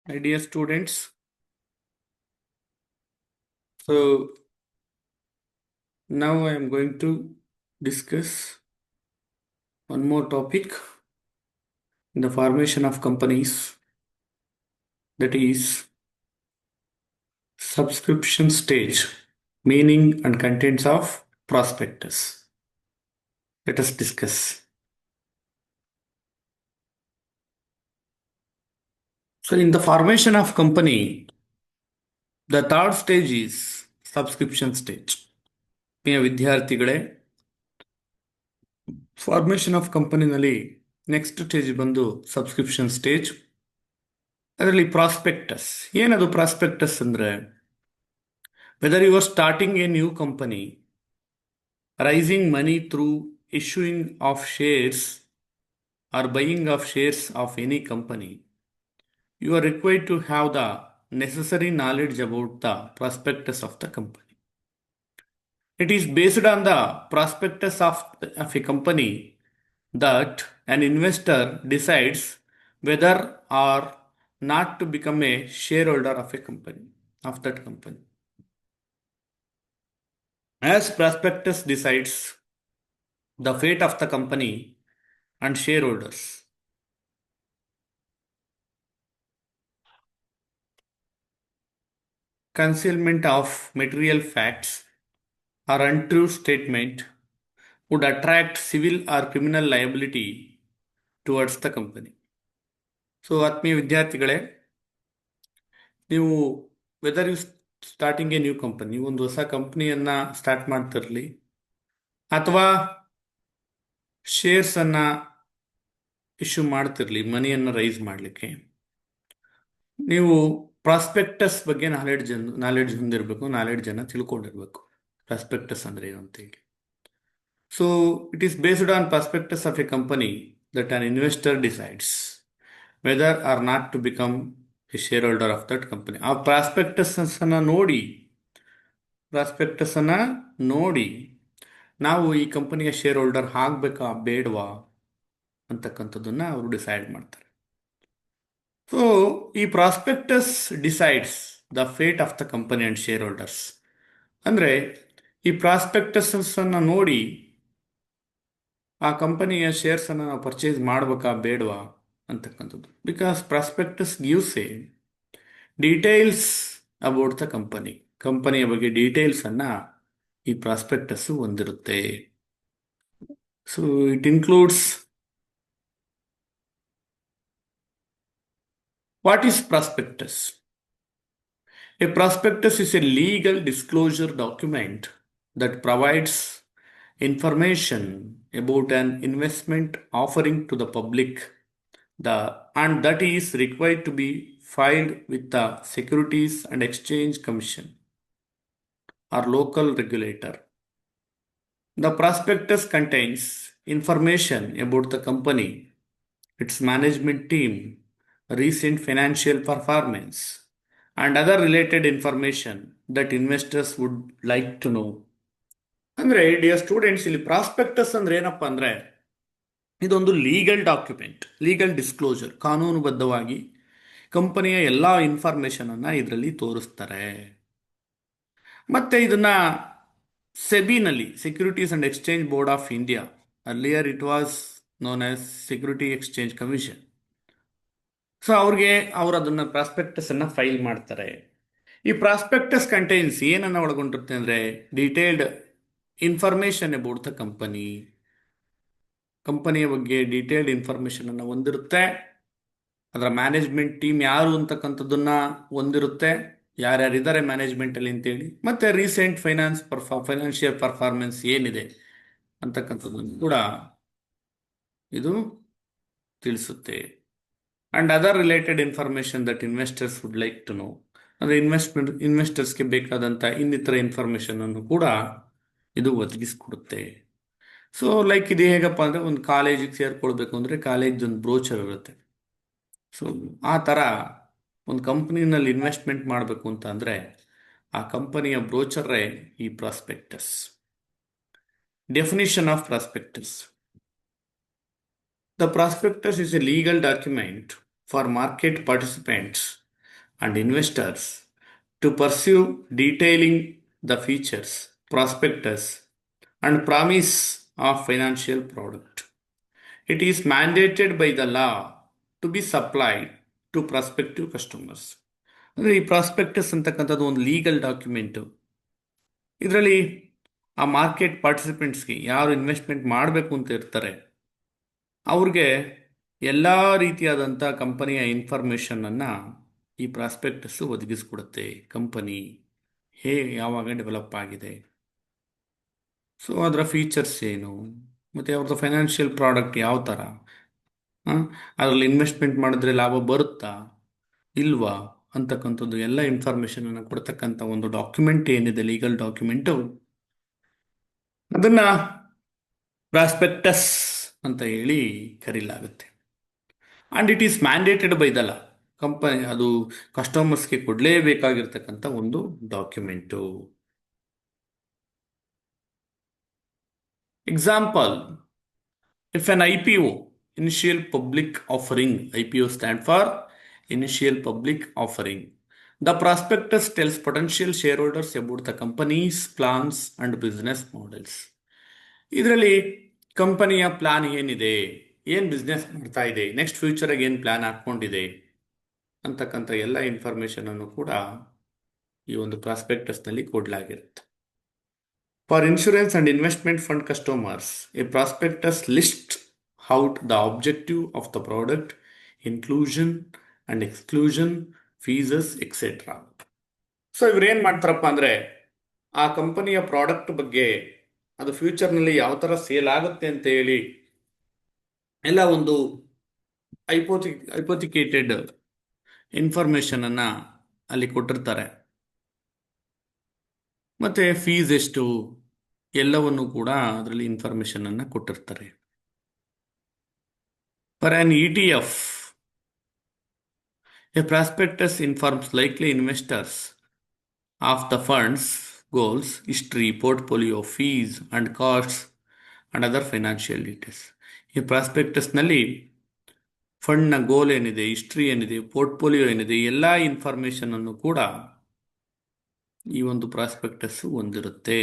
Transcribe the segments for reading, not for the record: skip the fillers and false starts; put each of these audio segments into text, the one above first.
My dear students, so now I am going to discuss one more topic in the formation of companies, that is subscription stage, meaning and contents of prospectus. Let us discuss. So in the formation of company, the third stage is subscription stage. ಪ್ರಿಯ ವಿದ್ಯಾರ್ಥಿಗಳೇ, formation of ಕಂಪನಿನಲ್ಲಿ next stage ಬಂದು subscription stage. ಅದರಲ್ಲಿ prospectus. ಏನದು prospectus ಅಂದರೆ, whether you are starting a new company, raising money through issuing of shares or buying of shares of any company, you are required to have the necessary knowledge about the prospectus of the company. It is based on the prospectus of a company that an investor decides whether or not to become a shareholder of a company, of that company. As prospectus decides the fate of the company and shareholders. Concealment of material facts or untrue statement would attract civil or criminal liability towards the company. So ಆತ್ಮೀಯ ವಿದ್ಯಾರ್ಥಿಗಳೇ, ನೀವು whether you starting a new company, ನೀವು ಒಂದು ಹೊಸ ಕಂಪ್ನಿಯನ್ನು start ಮಾಡ್ತಿರಲಿ ಅಥವಾ ಶೇರ್ಸನ್ನು issue ಮಾಡ್ತಿರಲಿ, ಮನಿಯನ್ನು rice ಮಾಡಲಿಕ್ಕೆ, ನೀವು prospectus ಬಗ್ಗೆ ನಾಲೆಡ್ಜ್ ಹೊಂದಿರಬೇಕು, ನಾಲೆಡ್ಜನ್ನು ತಿಳ್ಕೊಂಡಿರ್ಬೇಕು. ಪ್ರಾಸ್ಪೆಕ್ಟಸ್ ಅಂದರೆ ಏನು ಅಂತೇಳಿ. So it is based on prospectus of a company that an investor decides whether or not to become a shareholder of that company. ಆ ಪ್ರಾಸ್ಪೆಕ್ಟಸನ್ನು ನೋಡಿ ನಾವು ಈ ಕಂಪನಿಯ ಶೇರ್ ಹೋಲ್ಡರ್ ಆಗಬೇಕಾ ಬೇಡವಾ ಅಂತಕ್ಕಂಥದ್ದನ್ನು ಅವರು ಡಿಸೈಡ್ ಮಾಡ್ತಾರೆ. ಸೊ ಈ prospectus decides the fate of the company and share holders. ಅಂದರೆ ಈ ಪ್ರಾಸ್ಪೆಕ್ಟಸನ್ನು ನೋಡಿ ಆ ಕಂಪನಿಯ ಶೇರ್ಸನ್ನು ನಾವು ಪರ್ಚೇಸ್ ಮಾಡಬೇಕಾ ಬೇಡವಾ ಅಂತಕ್ಕಂಥದ್ದು. Because prospectus gives A details about the ಕಂಪನಿಯ ಬಗ್ಗೆ ಡೀಟೇಲ್ಸನ್ನು ಈ ಪ್ರಾಸ್ಪೆಕ್ಟಸ್ಸು ಹೊಂದಿರುತ್ತೆ. So it includes what is prospectus. A prospectus is a legal disclosure document that provides information about an investment offering to the public, and that is required to be filed with the Securities and Exchange Commission or local regulator. The prospectus contains information about the company, its management team, recent financial performance, and other related information that investors would like to know. ಅಂದರೆ dear students, ಇಲ್ಲಿ prospectus ಅಂದ್ರೆ ಏನಪ್ಪ ಅಂದರೆ, ಇದೊಂದು legal document, legal disclosure, ಕಾನೂನುಬದ್ಧವಾಗಿ ಕಂಪನಿಯ ಎಲ್ಲ ಇನ್ಫಾರ್ಮೇಷನನ್ನು ಇದರಲ್ಲಿ ತೋರಿಸ್ತಾರೆ. ಮತ್ತು ಇದನ್ನು ಸೆಬಿನಲ್ಲಿ, securities and exchange board of India, earlier it was known as security exchange commission, so ಅವರು ಅದನ್ನು ಪ್ರಾಸ್ಪೆಕ್ಟಸನ್ನು ಫೈಲ್ ಮಾಡ್ತಾರೆ. ಈ ಪ್ರಾಸ್ಪೆಕ್ಟಸ್ ಕಂಟೈನ್ಸ್ ಏನನ್ನು ಒಳಗೊಂಡಿರುತ್ತೆ ಅಂದರೆ, ಡೀಟೇಲ್ಡ್ ಇನ್ಫಾರ್ಮೇಷನ್ ಅಬೌಟ್ ದ ಕಂಪನಿಯ ಬಗ್ಗೆ ಡೀಟೇಲ್ಡ್ ಇನ್ಫಾರ್ಮೇಷನನ್ನು ಹೊಂದಿರುತ್ತೆ. ಅದರ ಮ್ಯಾನೇಜ್ಮೆಂಟ್ ಟೀಮ್ ಯಾರು ಅಂತಕ್ಕಂಥದ್ದನ್ನು ಹೊಂದಿರುತ್ತೆ, ಯಾರ್ಯಾರಿದ್ದಾರೆ ಮ್ಯಾನೇಜ್ಮೆಂಟಲ್ಲಿ ಅಂತೇಳಿ, ಮತ್ತು ರೀಸೆಂಟ್ ಫೈನಾನ್ಷಿಯಲ್ ಪರ್ಫಾರ್ಮೆನ್ಸ್ ಏನಿದೆ ಅಂತಕ್ಕಂಥದ್ದನ್ನು ಕೂಡ ಇದು ತಿಳಿಸುತ್ತೆ. And other related information that investors would like to know, ಅಂದರೆ ಇನ್ವೆಸ್ಟರ್ಸ್ಗೆ ಬೇಕಾದಂಥ ಇನ್ನಿತರ ಇನ್ಫಾರ್ಮೇಷನನ್ನು ಕೂಡ ಇದು ಒದಗಿಸ್ಕೊಡುತ್ತೆ. ಸೊ ಲೈಕ್ ಇದು ಹೇಗಪ್ಪ ಅಂದರೆ, ಒಂದು ಕಾಲೇಜಿಗೆ ಸೇರ್ಕೊಳ್ಬೇಕು ಅಂದರೆ ಕಾಲೇಜೊಂದು ಬ್ರೋಚರ್ ಇರುತ್ತೆ. ಸೊ ಆ ಥರ ಒಂದು ಕಂಪ್ನಿನಲ್ಲಿ ಇನ್ವೆಸ್ಟ್ಮೆಂಟ್ ಮಾಡಬೇಕು ಅಂತ ಅಂದರೆ ಆ ಕಂಪನಿಯ ಬ್ರೋಚರೇ ಈ prospectus. Definition of prospectus. The prospectus is a legal document for market participants and investors to pursue detailing the features, prospectus, and promise of financial product. It is mandated by the law to be supplied to prospective customers. ಅಂದರೆ ಈ prospectus ಅಂತಕ್ಕಂಥದ್ದು ಒಂದು legal document. ಇದರಲ್ಲಿ ಆ market ಪಾರ್ಟಿಸಿಪೆಂಟ್ಸ್ಗೆ ಯಾರು investment ಮಾಡಬೇಕು ಅಂತ ಇರ್ತಾರೆ ಅವ್ರಿಗೆ ಎಲ್ಲ ರೀತಿಯಾದಂಥ ಕಂಪನಿಯ ಇನ್ಫಾರ್ಮೇಷನನ್ನು ಈ ಪ್ರಾಸ್ಪೆಕ್ಟಸ್ಸು ಒದಗಿಸ್ಕೊಡುತ್ತೆ. ಕಂಪನಿ ಯಾವಾಗ ಡೆವಲಪ್ ಆಗಿದೆ, ಸೊ ಅದರ ಫೀಚರ್ಸ್ ಏನು, ಮತ್ತು ಅವ್ರದ್ದು ಫೈನಾನ್ಷಿಯಲ್ ಪ್ರಾಡಕ್ಟ್ ಯಾವ ಥರ, ಅದರಲ್ಲಿ ಇನ್ವೆಸ್ಟ್ಮೆಂಟ್ ಮಾಡಿದ್ರೆ ಲಾಭ ಬರುತ್ತಾ ಇಲ್ವಾ ಅಂತಕ್ಕಂಥದ್ದು ಎಲ್ಲ ಇನ್ಫಾರ್ಮೇಷನನ್ನು ಕೊಡ್ತಕ್ಕಂಥ ಒಂದು ಡಾಕ್ಯುಮೆಂಟ್ ಏನಿದೆ, ಲೀಗಲ್ ಡಾಕ್ಯುಮೆಂಟು, ಅದನ್ನು ಪ್ರಾಸ್ಪೆಕ್ಟಸ್ ಅಂತ ಹೇಳಿ ಕರೀಲಾಗುತ್ತೆ. And it is mandated by the law. Company ಅದು ಕಸ್ಟಮರ್ಸ್ಗೆ ಕೊಡಲೇಬೇಕಾಗಿರ್ತಕ್ಕಂಥ ಒಂದು document. Example, if an IPO, initial public offering, IPO stand for initial public offering, the prospectus tells potential shareholders about the company's plans and business models. ಇದರಲ್ಲಿ ಕಂಪನಿಯ plan ಏನಿದೆ, ಏನು business ಮಾಡ್ತಾ ಇದೆ, ನೆಕ್ಸ್ಟ್ ಫ್ಯೂಚರಿಗೆ ಏನು ಪ್ಲಾನ್ ಹಾಕ್ಕೊಂಡಿದೆ ಅಂತಕ್ಕಂಥ ಎಲ್ಲ ಇನ್ಫಾರ್ಮೇಷನನ್ನು ಕೂಡ ಈ ಒಂದು ಪ್ರಾಸ್ಪೆಕ್ಟಸ್ನಲ್ಲಿ ಕೊಡಲಾಗಿರುತ್ತೆ. For insurance and investment fund customers, a prospectus lists out the objective of the product, inclusion and exclusion, fees, etc. So ಇವ್ರು ಏನು ಮಾಡ್ತಾರಪ್ಪ ಅಂದರೆ ಆ ಕಂಪನಿಯ ಪ್ರಾಡಕ್ಟ್ ಬಗ್ಗೆ, ಅದು ಫ್ಯೂಚರ್ನಲ್ಲಿ ಯಾವ ಥರ ಸೇಲ್ ಆಗುತ್ತೆ ಅಂತ ಹೇಳಿ ಎಲ್ಲ ಒಂದು ಹೈಪೋಥಿಕೇಟೆಡ್ ಇನ್ಫಾರ್ಮೇಷನನ್ನು ಅಲ್ಲಿ ಕೊಟ್ಟಿರ್ತಾರೆ. ಮತ್ತು ಫೀಸ್ ಎಷ್ಟು ಎಲ್ಲವನ್ನು ಕೂಡ ಅದರಲ್ಲಿ ಇನ್ಫಾರ್ಮೇಷನನ್ನು ಕೊಟ್ಟಿರ್ತಾರೆ. For on ETF, A prospectus informs likely investors of the funds goals, history, portfolio, fees and costs and other financial details. ಈ ಪ್ರಾಸ್ಪೆಕ್ಟಸ್ನಲ್ಲಿ ಫಂಡ್ನ ಗೋಲ್ ಏನಿದೆ, ಹಿಸ್ಟ್ರಿ ಏನಿದೆ, ಪೋರ್ಟ್ಫೋಲಿಯೋ ಏನಿದೆ, ಎಲ್ಲ ಇನ್ಫಾರ್ಮೇಷನನ್ನು ಕೂಡ ಈ ಒಂದು ಪ್ರಾಸ್ಪೆಕ್ಟಸ್ ಹೊಂದಿರುತ್ತೆ.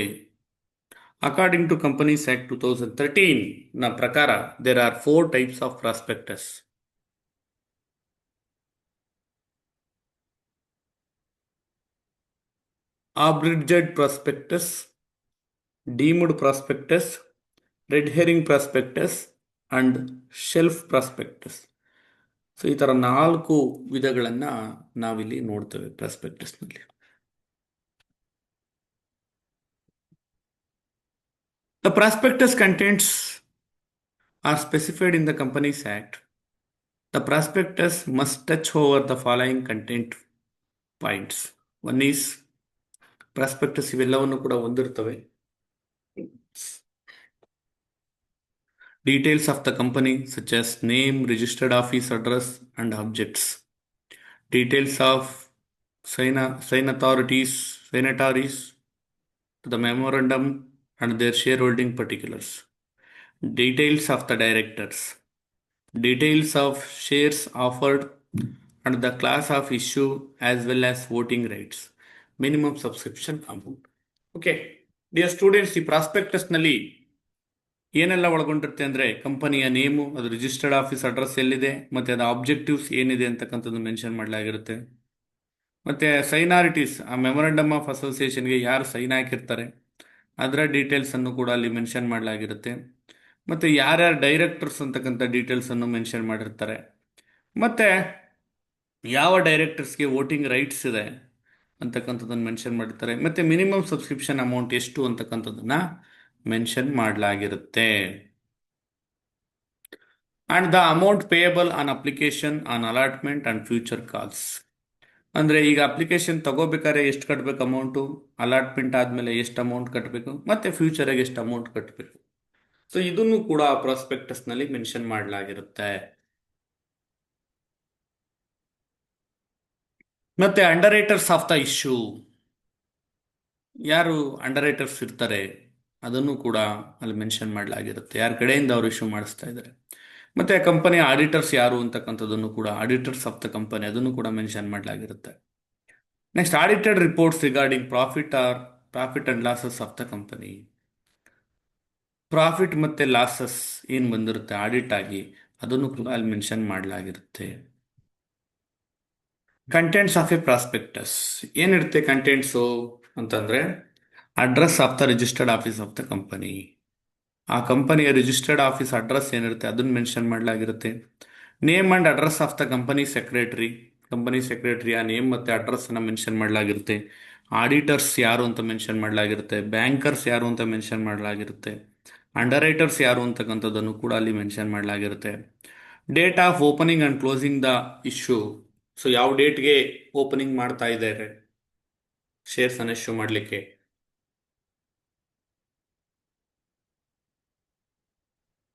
According to Companies Act 2013 ನ ಪ್ರಕಾರ there are 4 types of prospectus. Abridged prospectus, deemed prospectus, red herring prospectus and shelf prospectus. So ಈ ಥರ 4 ವಿಧಗಳನ್ನು ನಾವಿಲ್ಲಿ ನೋಡ್ತೇವೆ ಪ್ರಾಸ್ಪೆಕ್ಟಸ್ನಲ್ಲಿ. The prospectus contents are specified in the Companies Act. The prospectus must touch over the following content points. One is prospectus ಇವೆಲ್ಲವನ್ನು ಕೂಡ ಹೊಂದಿರ್ತವೆ. Details of the company such as name, registered office address and objects. Details of signatories to the memorandum and their shareholding particulars. Details of the directors. Details of shares offered and the class of issue as well as voting rights. Minimum subscription amount. Okay, dear students, ಈ ಪ್ರಾಸ್ಪೆಕ್ಟಸ್ನಲ್ಲಿ ಏನೆಲ್ಲ ಒಳಗೊಂಡಿರುತ್ತೆ ಅಂದರೆ ಕಂಪನಿಯ name, ಅದು registered office address ಎಲ್ಲಿದೆ, ಮತ್ತು ಅದು objectives ಏನಿದೆ ಅಂತಕ್ಕಂಥದ್ದು ಮೆನ್ಷನ್ ಮಾಡಲಾಗಿರುತ್ತೆ. ಮತ್ತು ಸೈನಾರಿಟೀಸ್, ಆ ಮೆಮೊರಂಡಮ್ ಆಫ್ ಅಸೋಸಿಯೇಷನ್ಗೆ ಯಾರು ಸೈನ್ ಹಾಕಿರ್ತಾರೆ ಅದರ ಡೀಟೇಲ್ಸನ್ನು ಕೂಡ ಅಲ್ಲಿ ಮೆನ್ಷನ್ ಮಾಡಲಾಗಿರುತ್ತೆ. ಮತ್ತು ಯಾರ್ಯಾರು ಡೈರೆಕ್ಟರ್ಸ್ ಅಂತಕ್ಕಂಥ ಡೀಟೇಲ್ಸನ್ನು ಮೆನ್ಷನ್ ಮಾಡಿರ್ತಾರೆ. ಮತ್ತು ಯಾವ ಡೈರೆಕ್ಟರ್ಸ್ಗೆ ವೋಟಿಂಗ್ ರೈಟ್ಸ್ ಇದೆ ಅಂತಕ್ಕಂಥದ್ದನ್ನು ಮೆನ್ಷನ್ ಮಾಡಿರ್ತಾರೆ. ಮತ್ತು ಮಿನಿಮಮ್ ಸಬ್ಸ್ಕ್ರಿಪ್ಷನ್ ಅಮೌಂಟ್ ಎಷ್ಟು ಅಂತಕ್ಕಂಥದ್ದನ್ನು ಮೆನ್ಷನ್ ಮಾಡಲಾಗಿರುತ್ತೆ. And the amount payable on application, on allotment and future calls. ಅಂದರೆ ಈಗ ಅಪ್ಲಿಕೇಶನ್ ತಗೋಬೇಕಾದ್ರೆ ಎಷ್ಟು ಕಟ್ಟಬೇಕು ಅಮೌಂಟು, ಅಲಾಟ್ಮೆಂಟ್ ಆದಮೇಲೆ ಎಷ್ಟು ಅಮೌಂಟ್ ಕಟ್ಟಬೇಕು, ಮತ್ತು ಫ್ಯೂಚರಿಗೆ ಎಷ್ಟು ಅಮೌಂಟ್ ಕಟ್ಟಬೇಕು. ಸೊ ಇದನ್ನು ಕೂಡ ಪ್ರಾಸ್ಪೆಕ್ಟಸ್ನಲ್ಲಿ ಮೆನ್ಷನ್ ಮಾಡಲಾಗಿರುತ್ತೆ. ಮತ್ತು ಅಂಡರ್ರೈಟರ್ಸ್ ಆಫ್ ದ ಇಶ್ಯೂ, ಯಾರು ಅಂಡರ್ರೈಟರ್ಸ್ ಇರ್ತಾರೆ ಅದನ್ನು ಕೂಡ ಅಲ್ಲಿ ಮೆನ್ಷನ್ ಮಾಡಲಾಗಿರುತ್ತೆ, ಯಾರ ಕಡೆಯಿಂದ ಅವರು ಇಶ್ಯೂ ಮಾಡಿಸ್ತಾ ಇದ್ದಾರೆ. ಮತ್ತು ಕಂಪನಿಯ ಆಡಿಟರ್ಸ್ ಯಾರು ಅಂತಕ್ಕಂಥದ್ದನ್ನು ಕೂಡ, ಆಡಿಟರ್ಸ್ ಆಫ್ ದ ಕಂಪನಿ, ಅದನ್ನು ಕೂಡ ಮೆನ್ಷನ್ ಮಾಡಲಾಗಿರುತ್ತೆ. Next audited reports regarding profit and losses of the company. Profit ಮತ್ತೆ ಲಾಸಸ್ ಏನು ಬಂದಿರುತ್ತೆ ಆಡಿಟ್ ಆಗಿ ಅದನ್ನು ಕೂಡ ಅಲ್ಲಿ ಮೆನ್ಷನ್ ಮಾಡಲಾಗಿರುತ್ತೆ. ಕಂಟೆಂಟ್ಸ್ ಆಫ್ ಎ ಪ್ರಾಸ್ಪೆಕ್ಟಸ್ ಏನಿರುತ್ತೆ ಕಂಟೆಂಟ್ಸು ಅಂತಂದ್ರೆ address of the registered office of the company. ಆ ಕಂಪನಿಯ ರಿಜಿಸ್ಟರ್ಡ್ ಆಫೀಸ್ ಅಡ್ರೆಸ್ ಏನಿರುತ್ತೆ ಅದನ್ನು ಮೆನ್ಷನ್ ಮಾಡಲಾಗಿರುತ್ತೆ. Name and address of the company secretary ಆ ನೇಮ್ ಮತ್ತೆ ಅಡ್ರೆಸ್ ಅನ್ನ ಮೆನ್ಷನ್ ಮಾಡಲಾಗಿರುತ್ತೆ. ಆಡಿಟರ್ಸ್ ಯಾರು ಅಂತ ಮೆನ್ಷನ್ ಮಾಡಲಾಗಿರುತ್ತೆ. ಬ್ಯಾಂಕರ್ಸ್ ಯಾರು ಅಂತ ಮೆನ್ಷನ್ ಮಾಡಲಾಗಿರುತ್ತೆ. ಅಂಡರ್ ರೈಟರ್ಸ್ ಯಾರು ಅಂತಕ್ಕಂಥದ್ದನ್ನು ಕೂಡ ಅಲ್ಲಿ ಮೆನ್ಷನ್ ಮಾಡಲಾಗಿರುತ್ತೆ. Date of opening and closing the issue. So ಯಾವ ಡೇಟ್ಗೆ ಓಪನಿಂಗ್ ಮಾಡ್ತಾ ಇದ್ದಾರೆ ಶೇರ್ಸ್ ಅನ್ನು ಇಶ್ಯೂ ಮಾಡಲಿಕ್ಕೆ,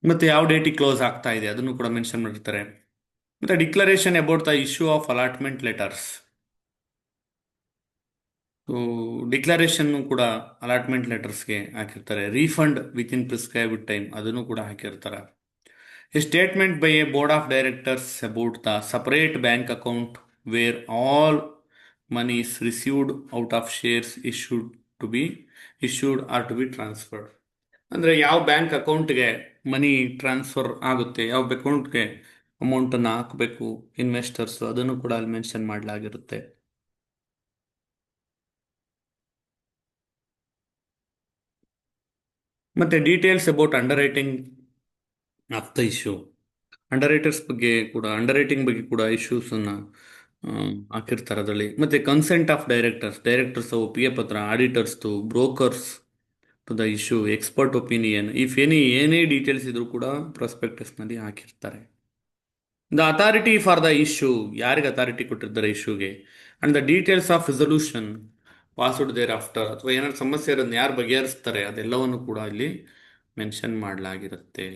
ಮತ್ತೆ ಯಾವ ಡೇಟಿಗೆ ಕ್ಲೋಸ್ ಆಗ್ತಾ ಇದೆ ಅದನ್ನು ಕೂಡ ಮೆನ್ಷನ್ ಮಾಡಿರ್ತಾರೆ. ಮತ್ತೆ declaration about the issue of allotment letters. Declaration ಕೂಡ ಅಲಾಟ್ಮೆಂಟ್ ಲೆಟರ್ಸ್ಗೆ ಹಾಕಿರ್ತಾರೆ. Refund within prescribed time ಅದನ್ನು ಕೂಡ ಹಾಕಿರ್ತಾರೆ. A statement by a board of directors about the separate bank account where all monies received out of shares issued are to be transferred. ಅಂದರೆ ಯಾವ bank ಅಕೌಂಟ್ಗೆ money transfer ಆಗುತ್ತೆ, ಯಾವ ಅಕೌಂಟ್ಗೆ ಅಮೌಂಟನ್ನು ಹಾಕಬೇಕು ಇನ್ವೆಸ್ಟರ್ಸ್ ಅದನ್ನು ಕೂಡ ಅಲ್ಲಿ ಮೆನ್ಷನ್ ಮಾಡಲಾಗಿರುತ್ತೆ. ಮತ್ತೆ details about under writing of the issue. Under writing ಬಗ್ಗೆ ಕೂಡ ಇಶ್ಯೂಸ್ ಅನ್ನ ಹಾಕಿರ್ತಾರೆ ಅದರಲ್ಲಿ. ಮತ್ತೆ ಕನ್ಸೆಂಟ್ ಆಫ್ ಡೈರೆಕ್ಟರ್ಸ್ ಒಪ್ಪಿಗೆ ಪತ್ರ, auditors, brokers to the issue, expert opinion, if ಏನೇ ಡೀಟೇಲ್ಸ್ ಇದ್ರೂ ಕೂಡ ಪ್ರಾಸ್ಪೆಕ್ಟಸ್ ನಲ್ಲಿ ಹಾಕಿರ್ತಾರೆ. The authority for the issue, ಯಾರಿಗೆ ಅಥಾರಿಟಿ ಕೊಟ್ಟಿರ್ತಾರೆ ಇಶ್ಯೂಗೆ, and the details of resolution passed thereafter, ಅಥವಾ ಏನಾದ್ರು ಸಮಸ್ಯೆ ಇರೋದನ್ನ ಯಾರು ಬಗೆಹರಿಸ್ತಾರೆ ಅದೆಲ್ಲವನ್ನು ಕೂಡ ಇಲ್ಲಿ ಮೆನ್ಷನ್ ಮಾಡಲಾಗಿರುತ್ತೆ.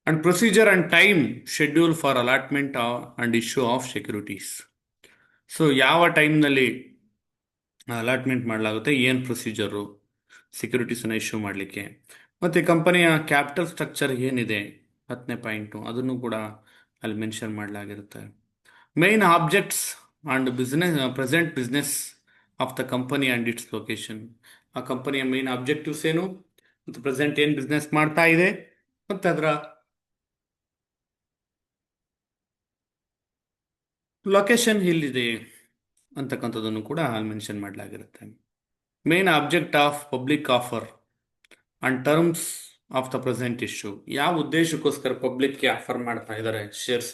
And procedure and time schedule for allotment and issue of securities. So ಯಾವ ಟೈಮ್ನಲ್ಲಿ ಅಲಾಟ್ಮೆಂಟ್ ಮಾಡಲಾಗುತ್ತೆ, ಏನು ಪ್ರೊಸೀಜರು ಸೆಕ್ಯೂರಿಟೀಸನ್ನು ಇಶ್ಯೂ ಮಾಡಲಿಕ್ಕೆ, ಮತ್ತು ಕಂಪನಿಯ ಕ್ಯಾಪಿಟಲ್ ಸ್ಟ್ರಕ್ಚರ್ ಏನಿದೆ 10ನೇ ಪಾಯಿಂಟು ಅದನ್ನು ಕೂಡ ಅಲ್ಲಿ ಮೆನ್ಷನ್ ಮಾಡಲಾಗಿರುತ್ತೆ. Main objects and present business of the company and its location. ಆ ಕಂಪನಿಯ ಮೇನ್ ಆಬ್ಜೆಕ್ಟಿವ್ಸ್ ಏನು ಮತ್ತು ಪ್ರೆಸೆಂಟ್ ಏನು ಬಿಸ್ನೆಸ್ ಮಾಡ್ತಾ ಇದೆ ಮತ್ತು ಅದರ ಲೊಕೇಶನ್ ಎಲ್ಲಿದೆ ಅಂತಕ್ಕಂಥದ್ದನ್ನು ಕೂಡ ಅಲ್ಲಿ ಮೆನ್ಷನ್ ಮಾಡಲಾಗಿರುತ್ತೆ. Main object of public offer and terms of the present issue, ಯಾವ ಉದ್ದೇಶಕ್ಕೋಸ್ಕರ ಪಬ್ಲಿಕ್ಗೆ ಆಫರ್ ಮಾಡ್ತಾ ಇದ್ದಾರೆ ಶೇರ್ಸ್,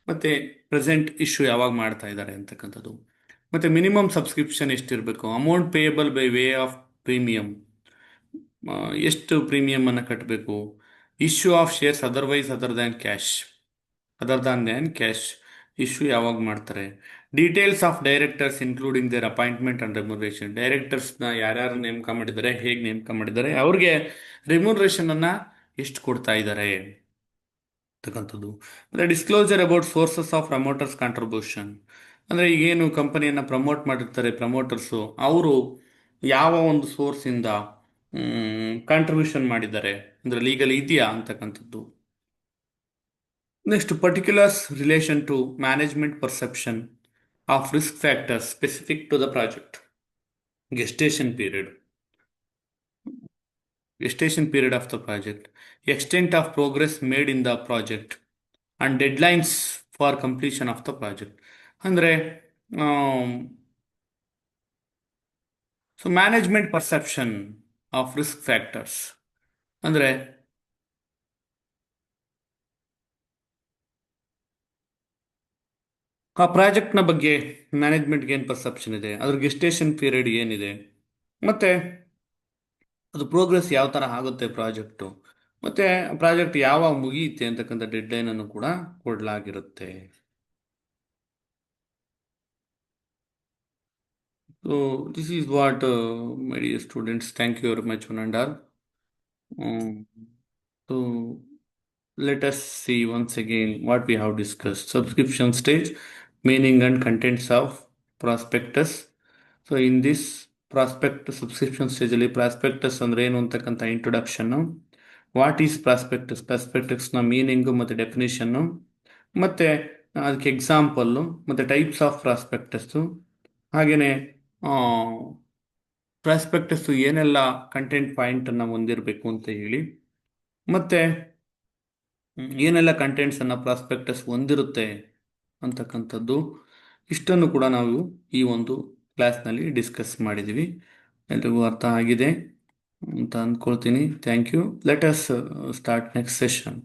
ಮತ್ತೆ ಪ್ರೆಸೆಂಟ್ ಇಶ್ಯೂ ಯಾವಾಗ ಮಾಡ್ತಾ ಇದ್ದಾರೆ ಅಂತಕ್ಕಂಥದ್ದು. ಮತ್ತೆ ಮಿನಿಮಮ್ ಸಬ್ಸ್ಕ್ರಿಪ್ಷನ್ ಎಷ್ಟಿರಬೇಕು, amount payable by way of premium, ಎಷ್ಟು ಪ್ರೀಮಿಯಂ ಅನ್ನು ಕಟ್ಟಬೇಕು, issue of shares other than cash issue ಯಾವಾಗ ಮಾಡ್ತಾರೆ, details of directors including their appointment and remuneration, ಡೈರೆಕ್ಟರ್ಸ್ನ ಯಾರ್ಯಾರು ನೇಮಕ ಮಾಡಿದ್ದಾರೆ, ಹೇಗೆ ನೇಮಕ ಮಾಡಿದ್ದಾರೆ, ಅವ್ರಿಗೆ ರೆಮ್ಯುನರೇಷನ್ ಅನ್ನ ಎಷ್ಟು ಕೊಡ್ತಾ ಇದ್ದಾರೆ ಅಂತಕ್ಕಂಥದ್ದು. ಅಂದರೆ disclosure about sources of promoters contribution, ಅಂದರೆ ಈಗೇನು ಕಂಪನಿಯನ್ನು ಪ್ರಮೋಟ್ ಮಾಡಿರ್ತಾರೆ ಪ್ರಮೋಟರ್ಸು, ಅವರು ಯಾವ ಒಂದು ಸೋರ್ಸಿಂದ ಕಾಂಟ್ರಿಬ್ಯೂಷನ್ ಮಾಡಿದ್ದಾರೆ ಅಂದರೆ ಲೀಗಲ್ ಇದೆಯಾ ಅಂತಕ್ಕಂಥದ್ದು. Next particulars relation to management perception of risk factors specific to the project, gestation period of the project, extent of progress made in the project and deadlines for completion of the project. ಅಂದರೆ so management perception of risk factors ಅಂದರೆ ಆ ಪ್ರಾಜೆಕ್ಟ್ನ ಬಗ್ಗೆ ಮ್ಯಾನೇಜ್ಮೆಂಟ್ಗೆ ಏನು perception ಇದೆ, ಅದ್ರ gestation period ಏನಿದೆ, ಮತ್ತೆ ಅದು ಪ್ರೋಗ್ರೆಸ್ ಯಾವ ಥರ ಆಗುತ್ತೆ ಪ್ರಾಜೆಕ್ಟು, ಮತ್ತೆ ಪ್ರಾಜೆಕ್ಟ್ ಯಾವಾಗ ಮುಗಿಯುತ್ತೆ ಅಂತಕ್ಕಂಥ ಡೆಡ್ಲೈನ್ ಅನ್ನು ಕೂಡ ಕೊಡಲಾಗಿರುತ್ತೆ. So this is what my dear students, thank you very much one and all. So let us see once again what we have discussed. Subscription stage, meaning and contents of prospectus. So in this subscription stage ಅಲ್ಲಿ prospectus ಅಂದ್ರೆ ಏನು ಅಂತಕ್ಕಂಥ introduction, what is ಪ್ರಾಸ್ಪೆಕ್ಟಸ್ನ meaning ಮತ್ತು definition, ಮತ್ತೆ ಅದಕ್ಕೆ example, ಮತ್ತು types of ಪ್ರಾಸ್ಪೆಕ್ಟಸ್ಸು, ಹಾಗೆಯೇ prospectus ಏನೆಲ್ಲ ಕಂಟೆಂಟ್ ಪಾಯಿಂಟನ್ನು ಹೊಂದಿರಬೇಕು ಅಂತ ಹೇಳಿ, ಮತ್ತೆ ಏನೆಲ್ಲ ಕಂಟೆಂಟ್ಸನ್ನು ಪ್ರಾಸ್ಪೆಕ್ಟಸ್ ಹೊಂದಿರುತ್ತೆ ಅಂತಕ್ಕಂಥದ್ದು, ಇಷ್ಟನ್ನು ಕೂಡ ನಾವು ಈ ಒಂದು ಕ್ಲಾಸ್ನಲ್ಲಿ ಡಿಸ್ಕಸ್ ಮಾಡಿದ್ದೀವಿ. ಎಲ್ರಿಗೂ ಅರ್ಥ ಆಗಿದೆ ಅಂತ ಅಂದ್ಕೊಳ್ತೀನಿ. Thank you. Let us start next session.